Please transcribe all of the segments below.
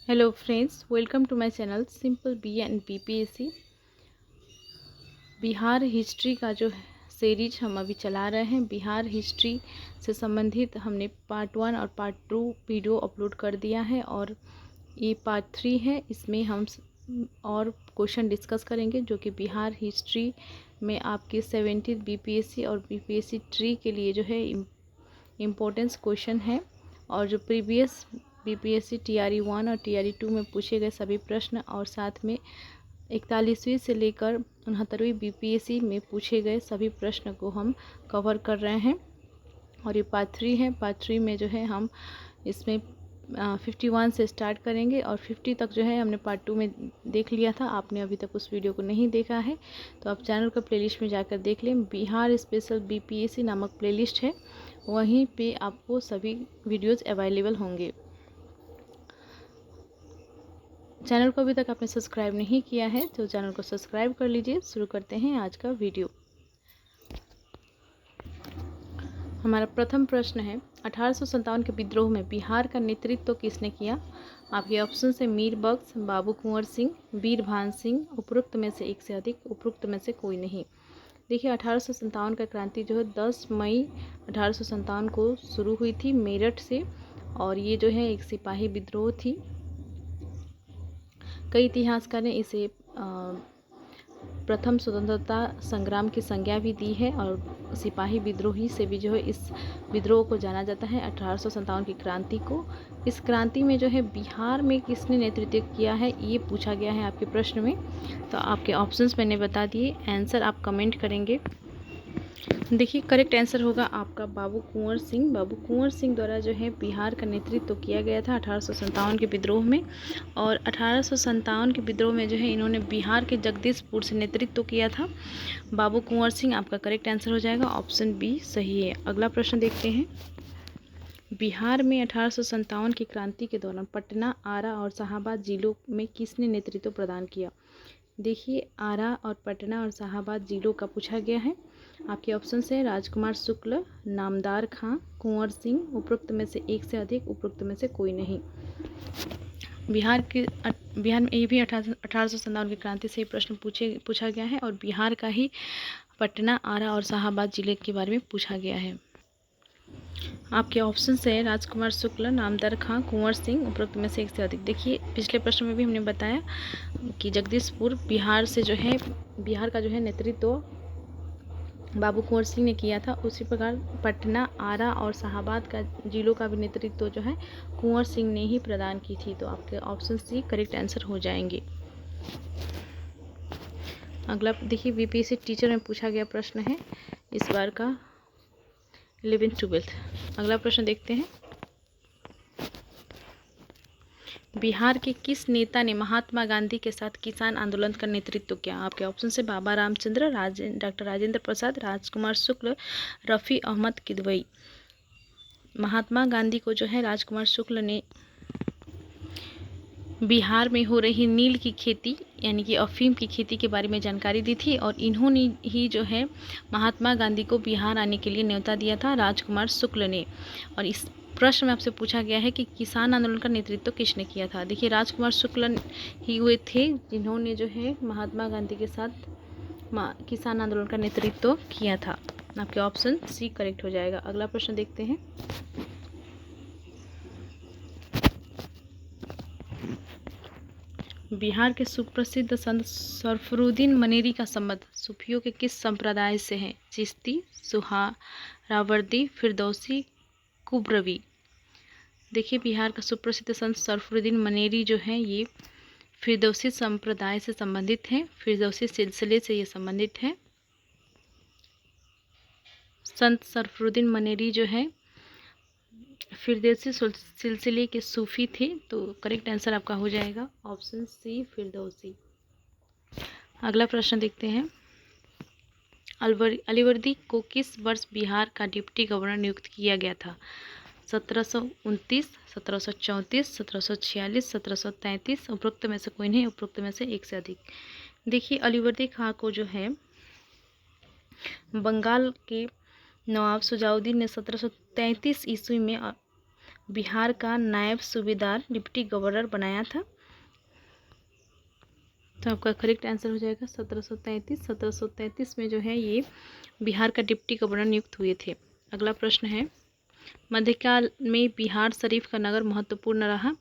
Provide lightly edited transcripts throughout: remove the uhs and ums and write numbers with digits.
Hello friends, welcome to my channel simple B and BPSC. Bihar history का जो series हम अभी चला रहे हैं, बिहार हिस्ट्री से संबंधित हमने पार्ट 1 और पार्ट 2 वीडियो अपलोड कर दिया है और ये पार्ट 3 है। इसमें हम और क्वेश्चन डिस्कस करेंगे जो कि बिहार हिस्ट्री में आपके 70 बीपीएससी और बीपीएससी ट्री के लिए जो है इम्पोर्टेंस क्वेश्चन है और जो प्रीवियस बीपीएससी टीआरई 1 और टीआरई 2 में पूछे गए सभी प्रश्न और साथ में 41वीं से लेकर 69वीं बीपीएससी में पूछे गए सभी प्रश्न को हम कवर कर रहे हैं। और ये पार्ट 3 है। पार्ट 3 में जो है हम इसमें 51 से स्टार्ट करेंगे और 50 तक जो है हमने पार्ट 2 में देख लिया था। आपने अभी तक उस वीडियो को नहीं देखा है तो आप चैनल का प्लेलिस्ट में जाकर देख लें। बिहार स्पेशल बीपीएससी नामक प्लेलिस्ट है, वहीं पे आपको सभी वीडियोज़ अवेलेबल होंगे। चैनल को अभी तक आपने सब्सक्राइब नहीं किया है तो चैनल को सब्सक्राइब कर लीजिए। शुरू करते हैं आज का वीडियो। हमारा प्रथम प्रश्न है, 1857 के विद्रोह में बिहार का नेतृत्व किसने किया? आपके ऑप्शन है मीर बख्श, बाबू कुंवर सिंह, वीरभान सिंह, उपरोक्त में से एक से अधिक, उपरोक्त में से कोई नहीं। देखिए 1857 का क्रांति जो है 10 मई 1857 को शुरू हुई थी मेरठ से और ये जो है एक सिपाही विद्रोह थी। कई इतिहासकार ने इसे प्रथम स्वतंत्रता संग्राम की संज्ञा भी दी है और सिपाही विद्रोही से भी जो है इस विद्रोह को जाना जाता है 1857 की क्रांति को। इस क्रांति में जो है बिहार में किसने नेतृत्व किया है ये पूछा गया है आपके प्रश्न में। तो आपके ऑप्शंस मैंने बता दिए, आंसर आप कमेंट करेंगे। देखिए करेक्ट आंसर होगा आपका बाबू कुंवर सिंह। बाबू कुंवर सिंह द्वारा जो है बिहार का नेतृत्व किया गया था 1857 के विद्रोह में और 1857 के विद्रोह में जो है इन्होंने बिहार के जगदीशपुर से नेतृत्व किया था। बाबू कुंवर सिंह आपका करेक्ट आंसर हो जाएगा, ऑप्शन बी सही है। अगला प्रश्न देखते हैं। बिहार में 1857 की क्रांति के दौरान पटना, आरा और शाहाबाद जिलों में किसने नेतृत्व प्रदान किया? देखिए आरा और पटना और शाहाबाद जिलों का पूछा गया है। आपके ऑप्शन है राजकुमार शुक्ल, नामदार खां, कुंवर सिंह, उपरोक्त में से एक से अधिक, उपरोक्त में से कोई नहीं। बिहार में ये भी 1857 की क्रांति से ही प्रश्न पूछा गया है और बिहार का ही पटना, आरा और शाहाबाद जिले के बारे में पूछा गया है। आपके ऑप्शन है राजकुमार शुक्ल, नामदार खां, कुंवर सिंह, उपरोक्त में से एक से अधिक। देखिए पिछले प्रश्न में भी हमने बताया कि जगदीशपुर बिहार से जो है बिहार का जो है नेतृत्व बाबू कुंवर सिंह ने किया था। उसी प्रकार पटना, आरा और शाहाबाद का जिलों का भी नेतृत्व जो है कुंवर सिंह ने ही प्रदान की थी। तो आपके ऑप्शन सी करेक्ट आंसर हो जाएंगे। अगला देखिए बीपीएससी टीचर में पूछा गया प्रश्न है इस बार का 11th-12th। अगला प्रश्न देखते हैं। बिहार के किस नेता ने महात्मा गांधी के साथ किसान आंदोलन का नेतृत्व किया? आपके ऑप्शन से बाबा रामचंद्र, डॉक्टर राजेंद्र प्रसाद, राजकुमार शुक्ल, रफ़ी अहमद किदवई। महात्मा गांधी को जो है राजकुमार शुक्ल ने बिहार में हो रही नील की खेती यानी कि अफीम की खेती के बारे में जानकारी दी थी और इन्होंने ही जो है महात्मा गांधी को बिहार आने के लिए न्योता दिया था राजकुमार शुक्ल ने। और इस प्रश्न में आपसे पूछा गया है कि किसान आंदोलन का नेतृत्व किसने किया था? देखिए राजकुमार शुक्ल ही हुए थे जिन्होंने जो है महात्मा गांधी के साथ किसान आंदोलन का नेतृत्व किया था। आपके ऑप्शन सी करेक्ट हो जाएगा। अगला प्रश्न देखते हैं। बिहार के सुप्रसिद्ध संत सरफरुद्दीन मनेरी का संबंध सूफियों के किस संप्रदाय से है? चिश्ती, सुहरावर्दी, फिरदौसी, कुबरवी। देखिए बिहार का सुप्रसिद्ध संत सरफरुद्दीन मनेरी जो है ये फिरदौसी संप्रदाय से संबंधित हैं, फिरदौसी सिलसिले से ये संबंधित है। संत सरफरुद्दीन मनेरी जो है फिरदौसी सिलसिले के सूफी थे। तो करेक्ट आंसर आपका हो जाएगा ऑप्शन सी फिरदौसी। अगला प्रश्न देखते हैं। अलीवर्दी को किस वर्ष बिहार का डिप्टी गवर्नर नियुक्त किया गया था? 1729, 1734, 1746, 1733, उपरोक्त में से कोई नहीं, उपरोक्त में से एक से अधिक। देखिए अलीवर्दी खां को जो है बंगाल के नवाब सुजाउद्दीन ने 1733 ईस्वी में बिहार का नायब सूबेदार डिप्टी गवर्नर बनाया था? तो आपका करेक्ट आंसर हो जाएगा 1733। 1733 में जो है ये बिहार का डिप्टी गवर्नर नियुक्त हुए थे। अगला प्रश्न है, मध्यकाल में बिहार शरीफ का नगर महत्वपूर्ण रहा।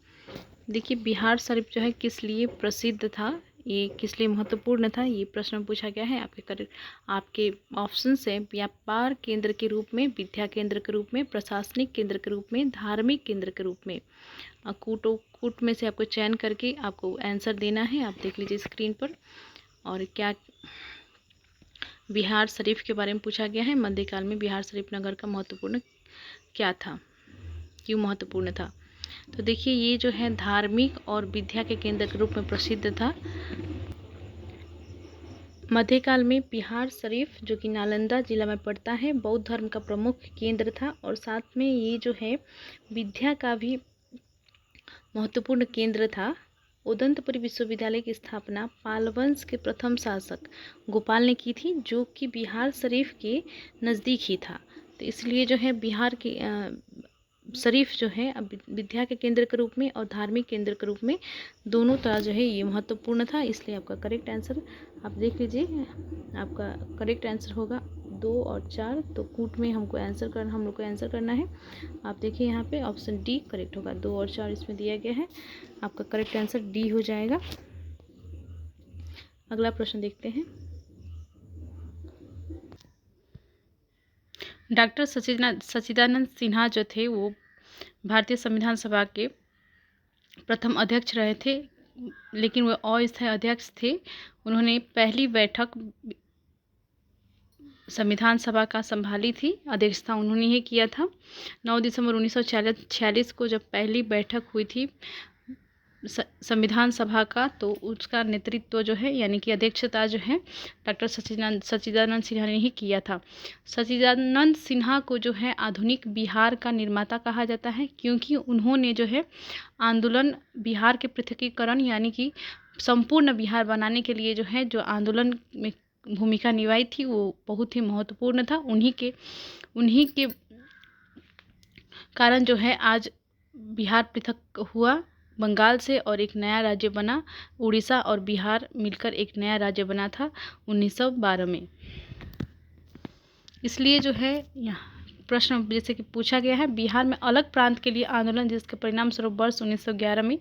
देखिए, बिहार शरीफ जो है किस लिए प्रसिद्ध था, ये किस लिए महत्वपूर्ण था, ये प्रश्न पूछा गया है। आपके ऑप्शन है व्यापार केंद्र के रूप में, विद्या केंद्र के रूप में, प्रशासनिक केंद्र के रूप में, धार्मिक केंद्र के रूप में। कूट में से आपको चयन करके आपको आंसर देना है। आप देख लीजिए स्क्रीन पर। और क्या बिहार शरीफ के बारे में पूछा गया है, मध्यकाल में बिहार शरीफ नगर का महत्वपूर्ण क्या था, क्यों महत्वपूर्ण था। तो देखिए, ये जो है धार्मिक और विद्या के केंद्र के रूप में प्रसिद्ध था। मध्यकाल में बिहार शरीफ जो कि नालंदा जिला में पड़ता है, बौद्ध धर्म का प्रमुख केंद्र था और साथ में ये जो है विद्या का भी महत्वपूर्ण केंद्र था। उदंतपुरी विश्वविद्यालय की स्थापना पाल वंश के प्रथम शासक गोपाल ने की थी, जो कि बिहार शरीफ के नज़दीक ही था। तो इसलिए जो है बिहार की शरीफ जो है अब विद्या के केंद्र के रूप में और धार्मिक केंद्र के रूप में दोनों तरह जो है ये महत्वपूर्ण था। इसलिए आपका करेक्ट आंसर आप देख लीजिए, आपका करेक्ट आंसर होगा 2 और 4। तो कूट में हम लोग को आंसर करना है। आप देखिए यहाँ पे ऑप्शन डी करेक्ट होगा, 2 और 4 इसमें दिया गया है। आपका करेक्ट आंसर डी हो जाएगा। अगला प्रश्न देखते हैं। डॉक्टर सच्चिदानंद सिन्हा जो थे वो भारतीय संविधान सभा के प्रथम अध्यक्ष रहे थे, लेकिन वो अस्थायी अध्यक्ष थे। उन्होंने पहली बैठक संविधान सभा का संभाली थी, अध्यक्षता उन्होंने ही किया था। 9 दिसंबर 1946 को जब पहली बैठक हुई थी संविधान सभा का, तो उसका नेतृत्व जो है यानी कि अध्यक्षता जो है डॉक्टर सच्चिदानंद सिन्हा ने ही किया था। सच्चिदानंद सिन्हा को जो है आधुनिक बिहार का निर्माता कहा जाता है, क्योंकि उन्होंने जो है आंदोलन बिहार के पृथकीकरण यानी कि संपूर्ण बिहार बनाने के लिए जो है जो आंदोलन में भूमिका निभाई थी वो बहुत ही महत्वपूर्ण था। उन्हीं के कारण जो है आज बिहार पृथक हुआ बंगाल से और एक नया राज्य बना। उड़ीसा और बिहार मिलकर एक नया राज्य बना था 1912 में। इसलिए जो है यहाँ प्रश्न जैसे कि पूछा गया है, बिहार में अलग प्रांत के लिए आंदोलन जिसके परिणाम स्वरूप वर्ष 1911 में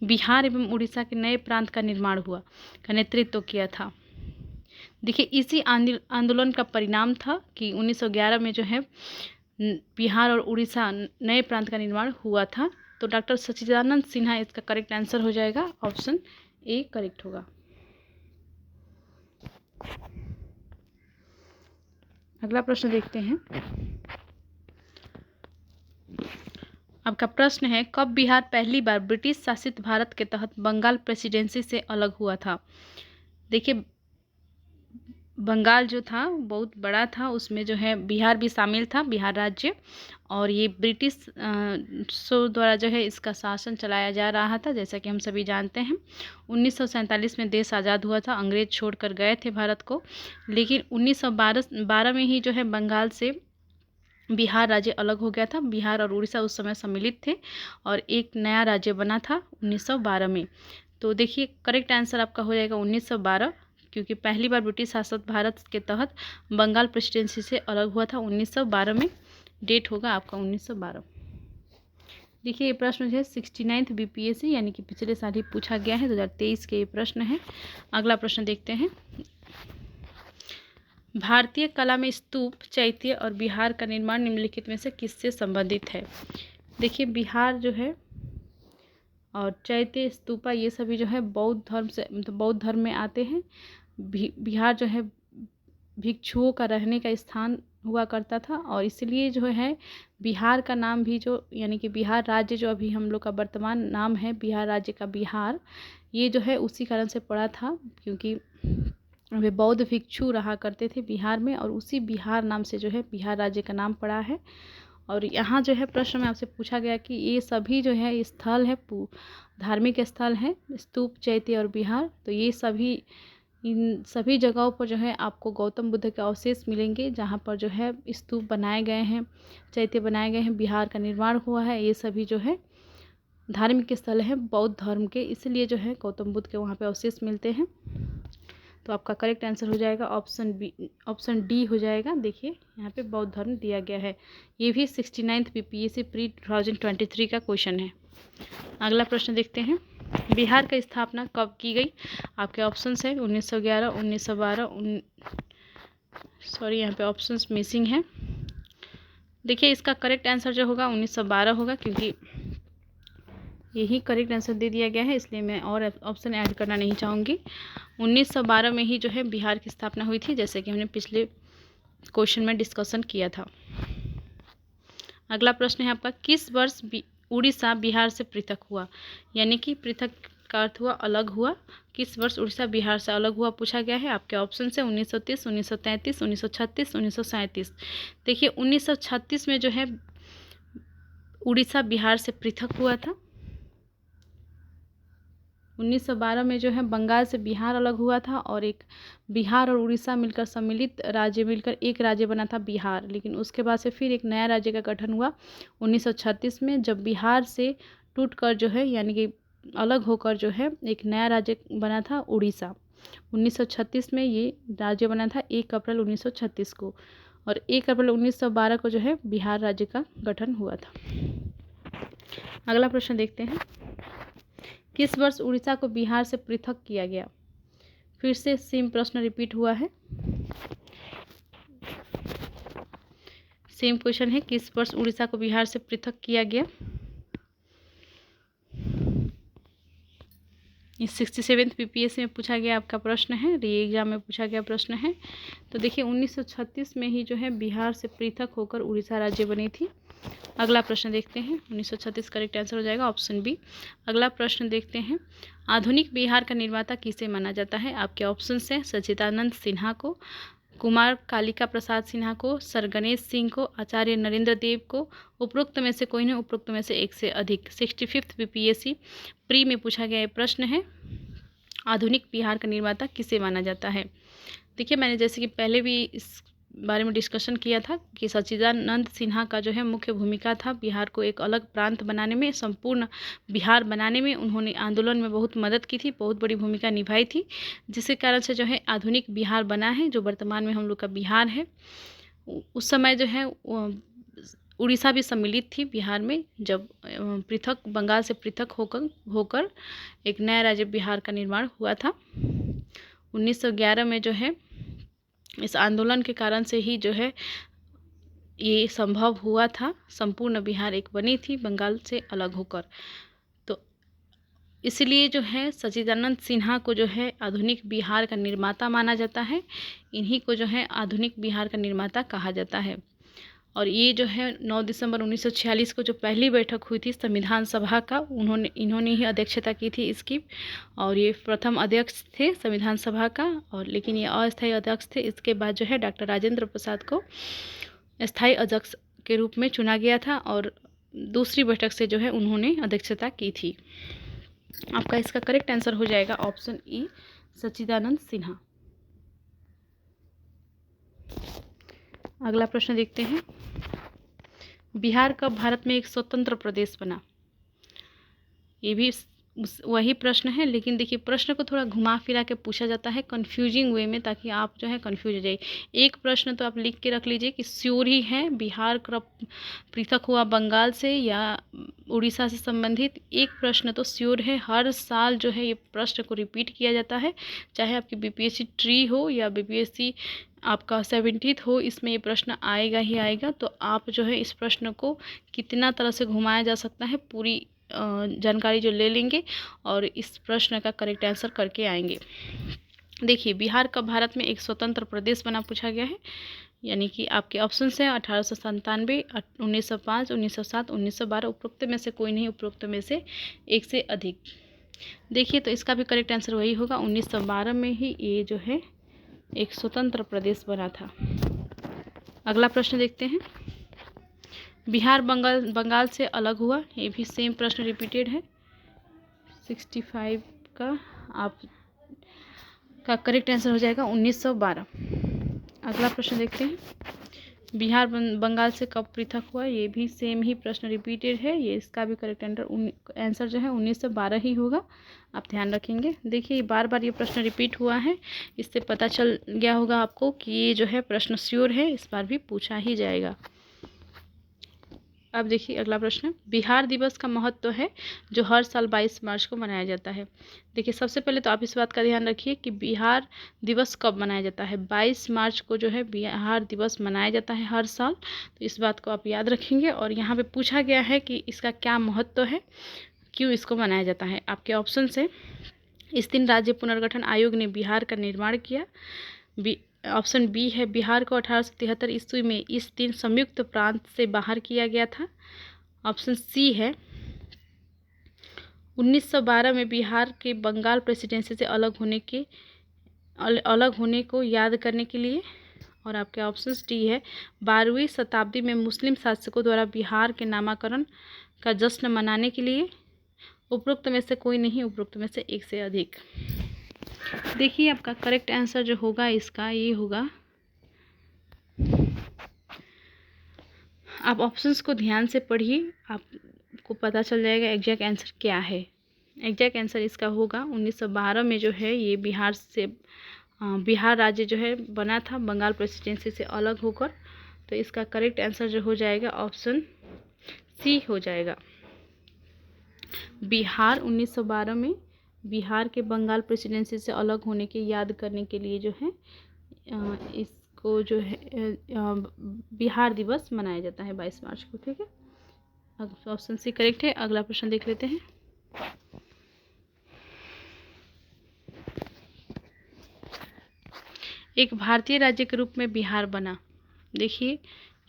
बिहार एवं उड़ीसा के नए प्रांत का निर्माण हुआ का नेतृत्व किया था। देखिए, इसी आंदोलन का परिणाम था कि 1911 में जो है बिहार और उड़ीसा नए प्रांत का निर्माण हुआ था। तो डॉक्टर सच्चिदानंद सिन्हा इसका करेक्ट आंसर हो जाएगा, ऑप्शन ए करेक्ट होगा। अगला प्रश्न देखते हैं। आपका प्रश्न है, कब बिहार पहली बार ब्रिटिश शासित भारत के तहत बंगाल प्रेसिडेंसी से अलग हुआ था। देखिए, बंगाल जो था बहुत बड़ा था, उसमें जो है बिहार भी शामिल था, बिहार राज्य, और ये ब्रिटिश द्वारा जो है इसका शासन चलाया जा रहा था, जैसा कि हम सभी जानते हैं। 1947 में देश आज़ाद हुआ था, अंग्रेज छोड़कर गए थे भारत को, लेकिन 1912 में ही जो है बंगाल से बिहार राज्य अलग हो गया था। बिहार और उड़ीसा उस समय सम्मिलित थे और एक नया राज्य बना था 1912 में। तो देखिए, करेक्ट आंसर आपका हो जाएगा 1912, क्योंकि पहली बार ब्रिटिश शासित भारत के तहत बंगाल प्रेसिडेंसी से अलग हुआ था 1912 में। डेट होगा आपका 1912। देखिए, ये प्रश्न जो है 69th BPSC यानी कि पिछले साल ही पूछा गया है, 2023 के ये प्रश्न है। अगला प्रश्न देखते हैं। भारतीय कला में स्तूप, चैत्य और बिहार का निर्माण निम्नलिखित में से किससे संबंधित है। देखिए, बिहार जो है और चैत्य, स्तूपा, ये सभी जो है बौद्ध धर्म से मतलब बौद्ध धर्म में आते हैं। बिहार जो है भिक्षुओं का रहने का स्थान हुआ करता था और इसलिए जो है बिहार का नाम भी जो यानी कि बिहार राज्य जो अभी हम लोग का वर्तमान नाम है बिहार राज्य का बिहार, ये जो है उसी कारण से पड़ा था, क्योंकि वे बौद्ध भिक्षु रहा करते थे बिहार में और उसी बिहार नाम से जो है बिहार राज्य का नाम पड़ा है। और यहाँ जो है प्रश्न में आपसे पूछा गया कि ये सभी जो है स्थल है धार्मिक स्थल है, स्तूप, चैत्य और बिहार, तो ये सभी इन सभी जगहों पर जो है आपको गौतम बुद्ध के अवशेष मिलेंगे, जहाँ पर जो है स्तूप बनाए गए हैं, चैत्य बनाए गए हैं, विहार का निर्माण हुआ है। ये सभी जो है धार्मिक स्थल हैं बौद्ध धर्म के, इसलिए जो है गौतम बुद्ध के वहाँ पे अवशेष मिलते हैं। तो आपका करेक्ट आंसर हो जाएगा ऑप्शन बी, ऑप्शन डी हो जाएगा। देखिए यहाँ पे बौद्ध धर्म दिया गया है। ये भी 69th बीपीएससी प्री 2023 का क्वेश्चन है। अगला प्रश्न देखते हैं, बिहार की स्थापना कब की गई? आपके ऑप्शंस है 1911, 1912, सॉरी यहाँ पे ऑप्शंस मिसिंग है। देखिए इसका करेक्ट आंसर जो होगा 1912 होगा, क्योंकि यही करेक्ट आंसर दे दिया गया है, इसलिए मैं और ऑप्शन ऐड करना नहीं चाहूँगी। 1912 में ही जो है बिहार की स्थापना हुई थी, जैसे कि हमने पिछले क्वेश्चन में डिस्कशन किया था। अगला प्रश्न है आपका, किस वर्ष उड़ीसा बिहार से पृथक हुआ? यानी कि पृथक का अर्थ हुआ अलग हुआ। किस वर्ष उड़ीसा बिहार से अलग हुआ पूछा गया है। आपके ऑप्शन है 1930, 1933, 1936, 1937। देखिए 1936 में जो है उड़ीसा बिहार से पृथक हुआ था। 1912 में जो है बंगाल से बिहार अलग हुआ था, और एक बिहार और उड़ीसा मिलकर सम्मिलित राज्य मिलकर एक राज्य बना था बिहार। लेकिन उसके बाद से फिर एक नया राज्य का गठन हुआ 1936 में, जब बिहार से टूटकर जो है यानी कि अलग होकर जो है एक नया राज्य बना था उड़ीसा। 1936 में ये राज्य बना था 1 अप्रैल 1936 को, और 1 अप्रैल 1912 को जो है बिहार राज्य का गठन हुआ था। अगला प्रश्न देखते हैं, किस वर्ष उड़ीसा को बिहार से पृथक किया गया? फिर से सेम प्रश्न रिपीट हुआ है। सेम क्वेश्चन है, किस वर्ष उड़ीसा को बिहार से पृथक किया गया? ये 67th बीपीएससी में पूछा गया आपका प्रश्न है, री एग्जाम में पूछा गया प्रश्न है। तो देखिए 1936 में ही जो है बिहार से पृथक होकर उड़ीसा राज्य बनी थी। अगला प्रश्न देखते हैं, 1936 करेक्ट आंसर हो जाएगा ऑप्शन बी। अगला प्रश्न देखते हैं, आधुनिक बिहार का निर्माता किसे माना जाता है? आपके ऑप्शन हैं सच्चिदानंद सिन्हा को, कुमार कालिका प्रसाद सिन्हा को, सर गणेश सिंह को, आचार्य नरेंद्र देव को, उपरोक्त में से कोई नहीं, उपरोक्त में से एक से अधिक। 65th बीपीएससी प्री में पूछा गया प्रश्न है, आधुनिक बिहार का निर्माता किसे माना जाता है? देखिए मैंने जैसे कि पहले भी इस बारे में डिस्कशन किया था कि सच्चिदानंद सिन्हा का जो है मुख्य भूमिका था बिहार को एक अलग प्रांत बनाने में, संपूर्ण बिहार बनाने में। उन्होंने आंदोलन में बहुत मदद की थी, बहुत बड़ी भूमिका निभाई थी, जिसके कारण से जो है आधुनिक बिहार बना है, जो वर्तमान में हम लोग का बिहार है। उस समय जो है उड़ीसा भी सम्मिलित थी बिहार में, जब पृथक बंगाल से पृथक होकर एक नया राज्य बिहार का निर्माण हुआ था। 1911 में जो है इस आंदोलन के कारण से ही जो है ये संभव हुआ था, संपूर्ण बिहार एक बनी थी बंगाल से अलग होकर। तो इसलिए जो है सच्चिदानंद सिन्हा को जो है आधुनिक बिहार का निर्माता माना जाता है। इन्हीं को जो है आधुनिक बिहार का निर्माता कहा जाता है। और ये जो है 9 दिसंबर 1946 को जो पहली बैठक हुई थी संविधान सभा का, इन्होंने ही अध्यक्षता की थी इसकी, और ये प्रथम अध्यक्ष थे संविधान सभा का, और लेकिन ये अस्थायी अध्यक्ष थे। इसके बाद जो है डॉक्टर राजेंद्र प्रसाद को स्थायी अध्यक्ष के रूप में चुना गया था, और दूसरी बैठक से जो है उन्होंने अध्यक्षता की थी। आपका इसका करेक्ट आंसर हो जाएगा ऑप्शन ई, सच्चिदानंद सिन्हा। अगला प्रश्न देखते हैं, बिहार कब भारत में एक स्वतंत्र प्रदेश बना? ये भी वही प्रश्न है, लेकिन देखिए प्रश्न को थोड़ा घुमा फिरा के पूछा जाता है कन्फ्यूजिंग वे में, ताकि आप जो है कन्फ्यूज हो जाए। एक प्रश्न तो आप लिख के रख लीजिए कि श्योर ही है बिहार कब पृथक हुआ बंगाल से या उड़ीसा से संबंधित। एक प्रश्न तो श्योर है, हर साल जो है ये प्रश्न को रिपीट किया जाता है, चाहे आपकी बीपीएससी ट्री हो या बीपीएससी आपका 70th हो, इसमें ये प्रश्न आएगा ही आएगा। तो आप जो है इस प्रश्न को कितना तरह से घुमाया जा सकता है पूरी जानकारी जो ले लेंगे और इस प्रश्न का करेक्ट आंसर करके आएंगे। देखिए बिहार कब भारत में एक स्वतंत्र प्रदेश बना पूछा गया है, यानी कि आपके ऑप्शन हैं 1897, 1905, 1907, 1912। उपरोक्त में से कोई नहीं, उपरोक्त में से एक से अधिक। देखिए तो इसका भी करेक्ट आंसर वही होगा, 1912 में ही ये जो है एक स्वतंत्र प्रदेश बना था। अगला प्रश्न देखते हैं, बिहार बंगाल से अलग हुआ। ये भी सेम प्रश्न रिपीटेड है 65 का। आप का करेक्ट आंसर हो जाएगा 1912। अगला प्रश्न देखते हैं, बिहार बंगाल से कब पृथक हुआ। ये भी सेम ही प्रश्न रिपीटेड है, ये इसका भी करेक्ट आंसर जो है 1912 ही होगा, आप ध्यान रखेंगे। देखिए बार बार ये प्रश्न रिपीट हुआ है, इससे पता चल गया होगा आपको कि ये जो है प्रश्न श्योर है, इस बार भी पूछा ही जाएगा। अब देखिए अगला प्रश्न, बिहार दिवस का महत्व है जो हर साल 22 मार्च को मनाया जाता है। देखिए सबसे पहले तो आप इस बात का ध्यान रखिए कि बिहार दिवस कब मनाया जाता है। 22 मार्च को जो है बिहार दिवस मनाया जाता है हर साल, तो इस बात को आप याद रखेंगे। और यहाँ पे पूछा गया है कि इसका क्या महत्व है, क्यों इसको मनाया जाता है। आपके ऑप्शन से, इस दिन राज्य पुनर्गठन आयोग ने बिहार का निर्माण किया। ऑप्शन बी है, बिहार को 1873 ईस्वी में इस दिन संयुक्त प्रांत से बाहर किया गया था। ऑप्शन सी है, 1912 में बिहार के बंगाल प्रेसिडेंसी से अलग होने को याद करने के लिए। और आपके ऑप्शन डी है, 12वीं शताब्दी में मुस्लिम शासकों द्वारा बिहार के नामकरण का जश्न मनाने के लिए। उपरोक्त में से कोई नहीं, उपरोक्त में से एक से अधिक। देखिए आपका करेक्ट आंसर जो होगा इसका ये होगा, आप ऑप्शंस को ध्यान से पढ़िए, आपको पता चल जाएगा एग्जैक्ट आंसर क्या है। एग्जैक्ट आंसर इसका होगा 1912 में जो है ये बिहार राज्य जो है बना था बंगाल प्रेसिडेंसी से अलग होकर। तो इसका करेक्ट आंसर जो हो जाएगा ऑप्शन सी हो जाएगा। बिहार 1912 में बिहार के बंगाल प्रेसिडेंसी से अलग होने की याद करने के लिए जो है इसको जो है बिहार दिवस मनाया जाता है 22 मार्च को। ठीक है, ऑप्शन सी करेक्ट है। अगला प्रश्न देख लेते हैं, एक भारतीय राज्य के रूप में बिहार बना। देखिए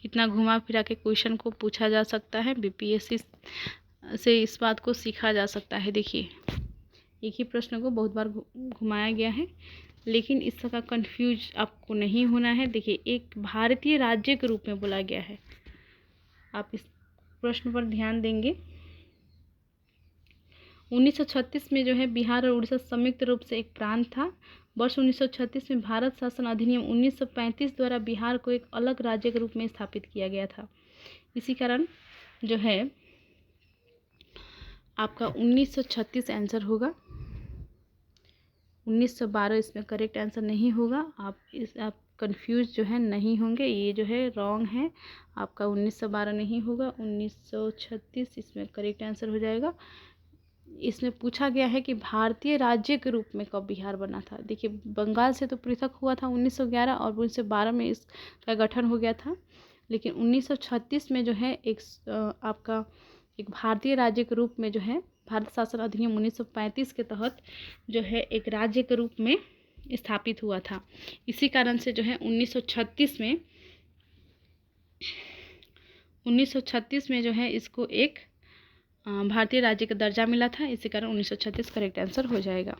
कितना घुमा फिरा के क्वेश्चन को पूछा जा सकता है, बीपीएससी से इस बात को सीखा जा सकता है। देखिए एक ही प्रश्न को बहुत बार घुमाया गया है, लेकिन इसका कंफ्यूज आपको नहीं होना है। देखिए एक भारतीय राज्य के रूप में बोला गया है, आप इस प्रश्न पर ध्यान देंगे। 1936 में जो है बिहार और उड़ीसा संयुक्त रूप से एक प्रांत था। वर्ष 1936 में भारत शासन अधिनियम 1935 द्वारा बिहार को एक अलग राज्य के रूप में स्थापित किया गया था। इसी कारण जो है आपका 1936 आंसर होगा, 1912 इसमें करेक्ट आंसर नहीं होगा। आप कंफ्यूज जो है नहीं होंगे, ये जो है रॉन्ग है, आपका 1912 नहीं होगा, 1936 इसमें करेक्ट आंसर हो जाएगा। इसमें पूछा गया है कि भारतीय राज्य के रूप में कब बिहार बना था। देखिए बंगाल से तो पृथक हुआ था 1911 और 1912 में इसका गठन हो गया था, लेकिन 1936 में जो है आपका एक भारतीय राज्य के रूप में जो है भारत शासन अधिनियम 1935 के तहत जो है एक राज्य के रूप में स्थापित हुआ था। इसी कारण से जो है 1936 में जो है इसको एक भारतीय राज्य का दर्जा मिला था। इसी कारण 1936 करेक्ट आंसर हो जाएगा।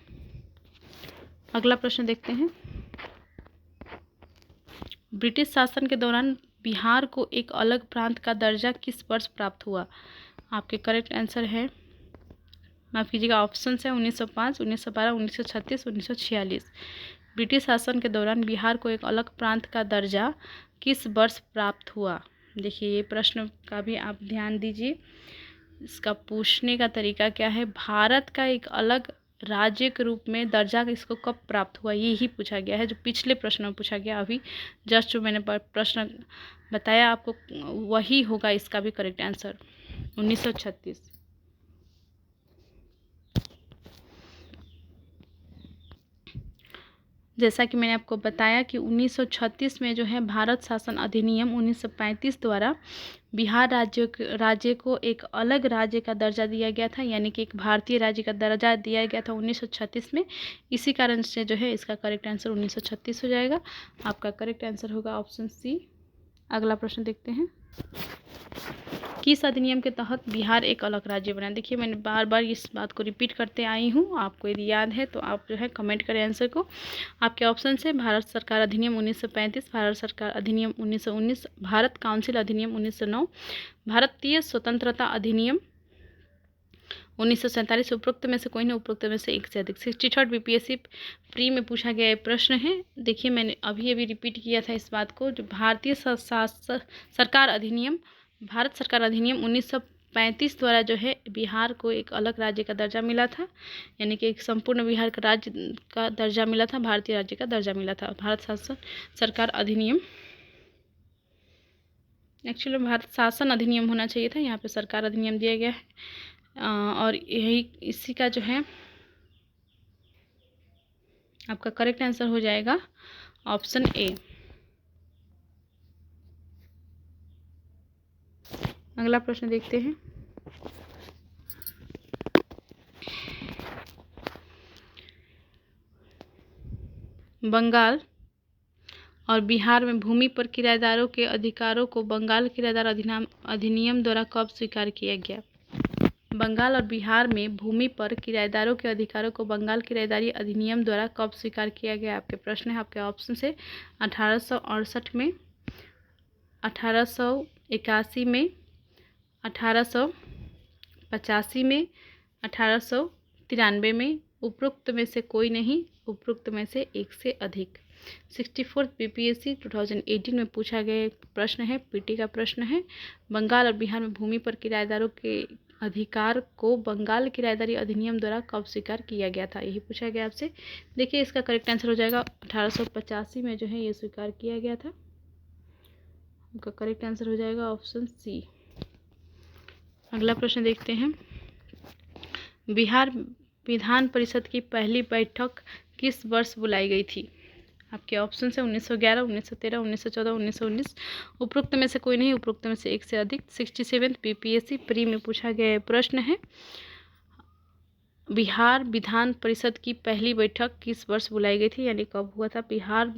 अगला प्रश्न देखते हैं, ब्रिटिश शासन के दौरान बिहार को एक अलग प्रांत का दर्जा किस वर्ष प्राप्त हुआ। आपके करेक्ट आंसर है, माफ़ कीजिएगा, ऑप्शन है 1905, 1912, 1936, 1946। ब्रिटिश शासन के दौरान बिहार को एक अलग प्रांत का दर्जा किस वर्ष प्राप्त हुआ। देखिए ये प्रश्न का भी आप ध्यान दीजिए, इसका पूछने का तरीका क्या है, भारत का एक अलग राज्य के रूप में दर्जा इसको कब प्राप्त हुआ, ये ही पूछा गया है, जो पिछले प्रश्न में पूछा गया। अभी जस्ट जो मैंने प्रश्न बताया आपको वही होगा इसका भी करेक्ट आंसर, 1936। जैसा कि मैंने आपको बताया कि 1936 में जो है भारत शासन अधिनियम 1935 द्वारा बिहार राज्य को एक अलग राज्य का दर्जा दिया गया था, यानी कि एक भारतीय राज्य का दर्जा दिया गया था 1936 में। इसी कारण से जो है इसका करेक्ट आंसर 1936 हो जाएगा। आपका करेक्ट आंसर होगा ऑप्शन सी। अगला प्रश्न देखते हैं, किस अधिनियम के तहत बिहार एक अलग राज्य बना। देखिए मैंने बार बार इस बात को रिपीट करते आई हूँ, आपको यदि याद है तो आप जो है कमेंट करें आंसर को। आपके ऑप्शन है भारत सरकार अधिनियम 1935, भारत सरकार अधिनियम 1919, भारत काउंसिल अधिनियम 1909, भारतीय स्वतंत्रता अधिनियम 1947 उपरोक्त में से कोई नहीं, उपरोक्त में से एक से अधिक। 63 बीपीएससी प्री में पूछा गया ये प्रश्न है। देखिए मैंने अभी रिपीट किया था इस बात को, जो भारतीय सरकार अधिनियम, भारत सरकार अधिनियम 1935 द्वारा जो है बिहार को एक अलग राज्य का दर्जा मिला था, यानी कि एक संपूर्ण बिहार का राज्य का दर्जा मिला था, भारतीय राज्य का दर्जा मिला था। भारत सरकार अधिनियम, एक्चुअली भारत शासन अधिनियम होना चाहिए था, यहाँ पे सरकार अधिनियम दिया गया है। और यही इसी का जो है आपका करेक्ट आंसर हो जाएगा ऑप्शन ए। अगला प्रश्न देखते हैं। बंगाल और बिहार में भूमि पर किराएदारों के अधिकारों को बंगाल किराएदार अधिनियम द्वारा कब स्वीकार किया गया? बंगाल और बिहार में भूमि पर किराएदारों के अधिकारों को बंगाल किराएदारी अधिनियम द्वारा कब स्वीकार किया गया? आपके प्रश्न है, आपके ऑप्शन से 1868 में, 1881 में, 1885 में, 1893 में, उपरोक्त में से कोई नहीं, उपरोक्त में से एक से अधिक। 64 बीपीएससी 2018 में पूछा गया प्रश्न है, पीटी का प्रश्न है। बंगाल और बिहार में भूमि पर किराएदारों के अधिकार को बंगाल किराएदारी अधिनियम द्वारा कब स्वीकार किया गया था, यही पूछा गया आपसे। देखिए इसका करेक्ट आंसर हो जाएगा 1885 में जो है ये स्वीकार किया गया था। उनका करेक्ट आंसर हो जाएगा ऑप्शन सी। अगला प्रश्न देखते हैं। बिहार विधान परिषद की पहली बैठक किस वर्ष बुलाई गई थी? आपके ऑप्शन है 1911, 1913, 1914, 1919। उपरोक्त में से कोई नहीं, उपरोक्त में से एक से अधिक। 67 बीपीएससी प्री में पूछा गया प्रश्न है, बिहार विधान परिषद की पहली बैठक किस वर्ष बुलाई गई थी, यानी कब हुआ था बिहार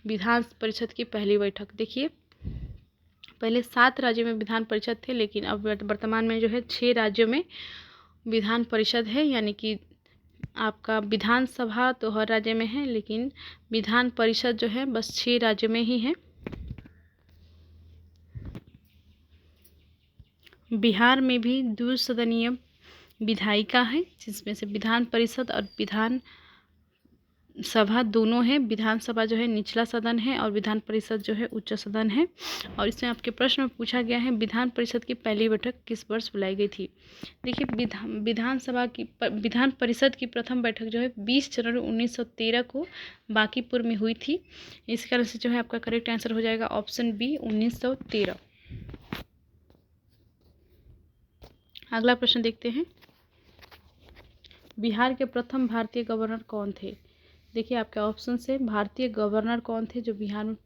विधान परिषद की पहली बैठक? देखिए पहले 7 राज्यों में विधान परिषद थे, लेकिन अब वर्तमान में जो है 6 राज्यों में विधान परिषद है, यानी कि आपका विधानसभा तो हर राज्य में है, लेकिन विधान परिषद जो है बस 6 राज्यों में ही है। बिहार में भी द्विसदनीय विधायिका है, जिसमें से विधान परिषद और विधान सभा दोनों है। विधानसभा जो है निचला सदन है और विधान परिषद जो है उच्च सदन है। और इसमें आपके प्रश्न में पूछा गया है विधान परिषद की पहली बैठक किस वर्ष बुलाई गई थी? देखिए विधान परिषद की प्रथम बैठक जो है 20 जनवरी 1913 को बांकीपुर में हुई थी। इस कारण से जो है आपका करेक्ट आंसर हो जाएगा ऑप्शन बी 1913। अगला प्रश्न देखते हैं। बिहार के प्रथम भारतीय गवर्नर कौन थे? देखिए आपके ऑप्शन से भारतीय गवर्नर कौन थे, जो बिहार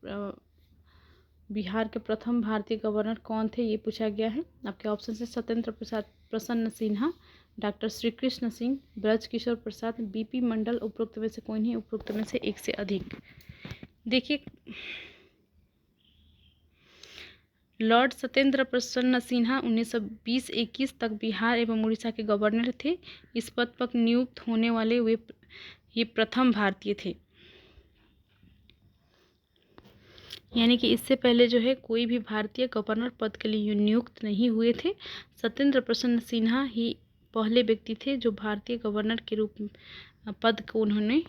के प्रथम भारतीय गवर्नर कौन थे ये पूछा गया है। आपके ऑप्शन से सत्येंद्र प्रसाद प्रसन्न सिन्हा, डॉक्टर श्री कृष्ण सिंह, ब्रजकिशोर प्रसाद, बीपी मंडल। उपरोक्त में से कोई नहीं, उपरोक्त में से एक से अधिक। देखिए लॉर्ड सत्येंद्र प्रसन्न सिन्हा 1920-21 तक बिहार एवं उड़ीसा के गवर्नर थे। इस पद पर नियुक्त होने वाले ये प्रथम भारतीय थे, यानी कि इससे पहले जो है कोई भी भारतीय गवर्नर पद के लिए नियुक्त नहीं हुए थे। सत्येंद्र प्रसन्न सिन्हा ही पहले व्यक्ति थे जो भारतीय गवर्नर के रूप पद को उन्होंने,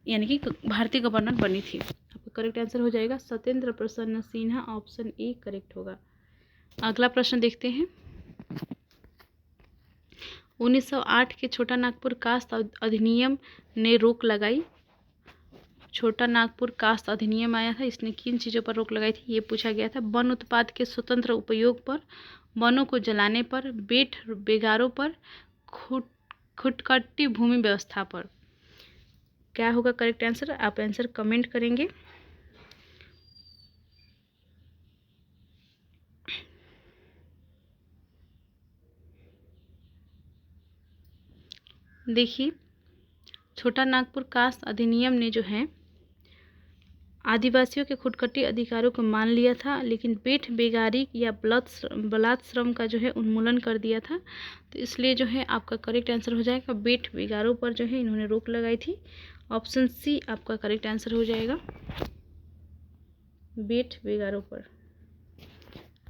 यानी कि भारतीय गवर्नर बनी थी। आपका करेक्ट आंसर हो जाएगा सत्येंद्र प्रसन्न सिन्हा, ऑप्शन ए करेक्ट होगा। अगला प्रश्न देखते हैं। 1908 के छोटा नागपुर कास्ट अधिनियम ने रोक लगाई। छोटा नागपुर कास्ट अधिनियम आया था, इसने किन चीज़ों पर रोक लगाई थी ये पूछा गया था। वन उत्पाद के स्वतंत्र उपयोग पर, वनों को जलाने पर, बेट बेगारों पर, खुटकटी भूमि व्यवस्था पर। क्या होगा करेक्ट आंसर? आप आंसर कमेंट करेंगे। देखिए छोटा नागपुर कास्ट अधिनियम ने जो है आदिवासियों के खुटकटी अधिकारों को मान लिया था, लेकिन बेट बेगारी या बलात् श्रम का जो है उन्मूलन कर दिया था। तो इसलिए जो है आपका करेक्ट आंसर हो जाएगा बेट बेगारों पर जो है इन्होंने रोक लगाई थी। ऑप्शन सी आपका करेक्ट आंसर हो जाएगा, बेट बेगारों पर।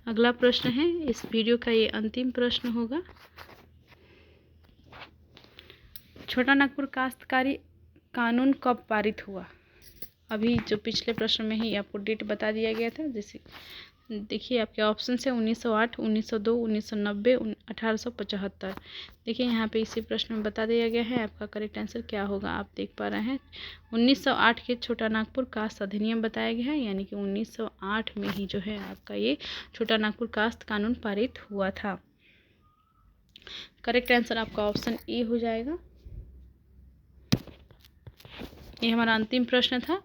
अगला प्रश्न है, इस वीडियो का ये अंतिम प्रश्न होगा। छोटा नागपुर काश्तकारी कानून कब पारित हुआ? अभी जो पिछले प्रश्न में ही आपको डेट बता दिया गया था। जैसे देखिए आपके ऑप्शन है 1908, 1902, 1990, 1875। देखिए यहाँ पे इसी प्रश्न में बता दिया गया है। आपका करेक्ट आंसर क्या होगा आप देख पा रहे हैं 1908 के छोटा नागपुर कास्ट अधिनियम बताया गया है, यानी कि 1908 में ही जो है आपका ये छोटा नागपुर कास्ट कानून पारित हुआ था। करेक्ट आंसर आपका ऑप्शन ए हो जाएगा। ये हमारा अंतिम प्रश्न था।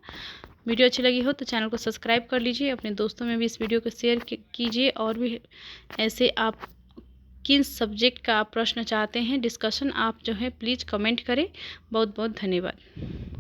वीडियो अच्छी लगी हो तो चैनल को सब्सक्राइब कर लीजिए, अपने दोस्तों में भी इस वीडियो को शेयर कीजिए। और भी ऐसे आप किन सब्जेक्ट का आप प्रश्न चाहते हैं डिस्कशन, आप जो है प्लीज़ कमेंट करें। बहुत बहुत धन्यवाद।